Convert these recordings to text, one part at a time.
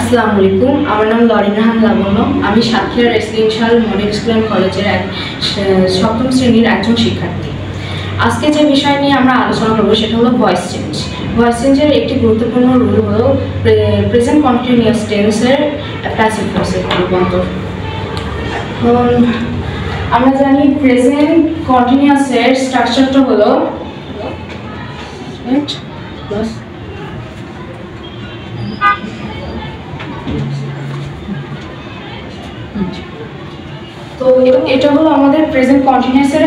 আসসালামু আলাইকুম, আমার নাম লরিন রাহান লাবণ্য। আমি Satkhira residential model school and কলেজের সপ্তম শ্রেণীর একজন শিক্ষার্থী। আজকে যে বিষয় নিয়ে আমরা আলোচনা করব সেটা হলো ভয়েস চেঞ্জ। ভয়েস চেঞ্জের একটি গুরুত্বপূর্ণ রুল হলো প্রেজেন্ট কন্টিনিউয়াস টেন্সের প্যাসিভ ভয়েসে রূপান্তর। এখন আমরা জানি প্রেজেন্ট কন্টিনিউয়াসের স্ট্রাকচারটা হলো তো এটা হলো আমাদের প্রেজেন্ট কন্টিনিউয়াসের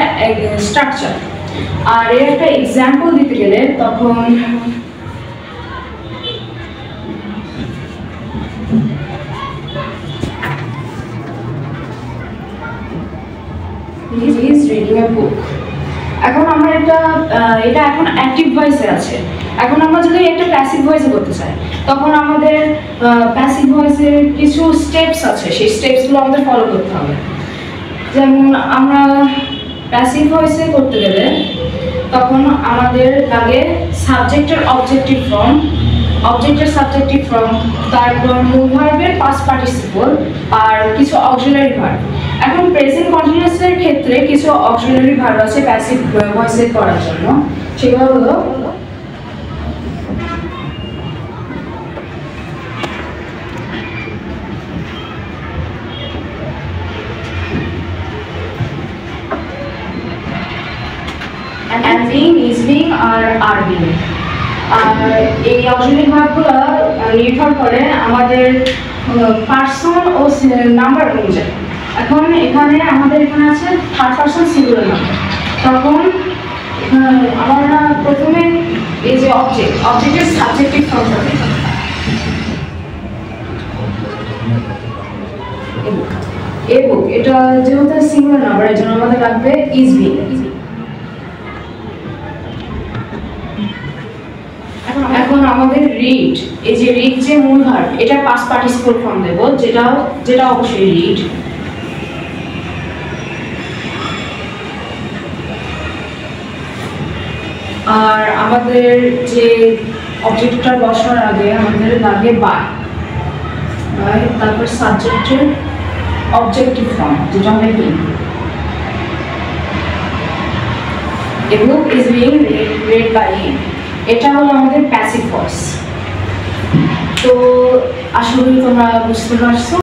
স্ট্রাকচার। আর এর একটা এক্সাম্পল দিতে গেলে তখন he is reading a book। এখন আমরা এটা এখন অ্যাক্টিভ ভয়েসে আছে। এখন আমরা যদি একটা প্যাসিভ ভয়েসে করতে চাই তখন আমাদের প্যাসিভ ভয়েসের কিছু স্টেপস আছে, সেই স্টেপসগুলো আমাদের ফলো করতে হবে। যেমন আমরা প্যাসিভ ভয়েসে করতে গেলে তখন আমাদের লাগে সাবজেক্টের অবজেক্টিভ ফর্ম, অবজেক্টের সাবজেক্টিভ ফর্ম, তারপর মূল ভার্বের পাস্ট পার্টিসিপল আর কিছু অক্সিলারি ভার্ব। এখন প্রেজেন্ট কন্টিনিউয়াসের ক্ষেত্রে কিছু অক্সিলারি ভার্ব আছে প্যাসিভ ভয়েসে করার জন্য। সেগুলো হলো and being, is being R are being। আর এই অক্সিলারি ভার্বগুলো নির্ভর করে আমাদের পার্সন ও নাম্বার অনুযায়ী। এখন আমাদের এখানে আছে থার্ড পার্সন সিঙ্গুলার নাম্বার। তখন আমরা প্রথমে এই যে অবজেক্টের সাবজেক্টিভ ফর্ম হবে এবং এটা যেহেতু সিঙ্গুলার নাম্বার এর জন্য আমাদের লাগবে is being। এখন আমাদের রিড, এই যে রিড যে মূল ভার্ব এটা পাস্ট পার্টিসিপল ফর্ম দেব, যেটা অবশ্যই রিড। আর আমাদের যে অবজেক্টটা বসার আগে আমাদের লাগে বাই, তারপর সাবজেক্টের অবজেক্টিভ ফর্ম যেটা হবে বিং। এবং is being read by him. এটা হলো আমাদের প্যাসিভ ভয়েস। তো আশা করি তোমরা বুঝতে পারছো।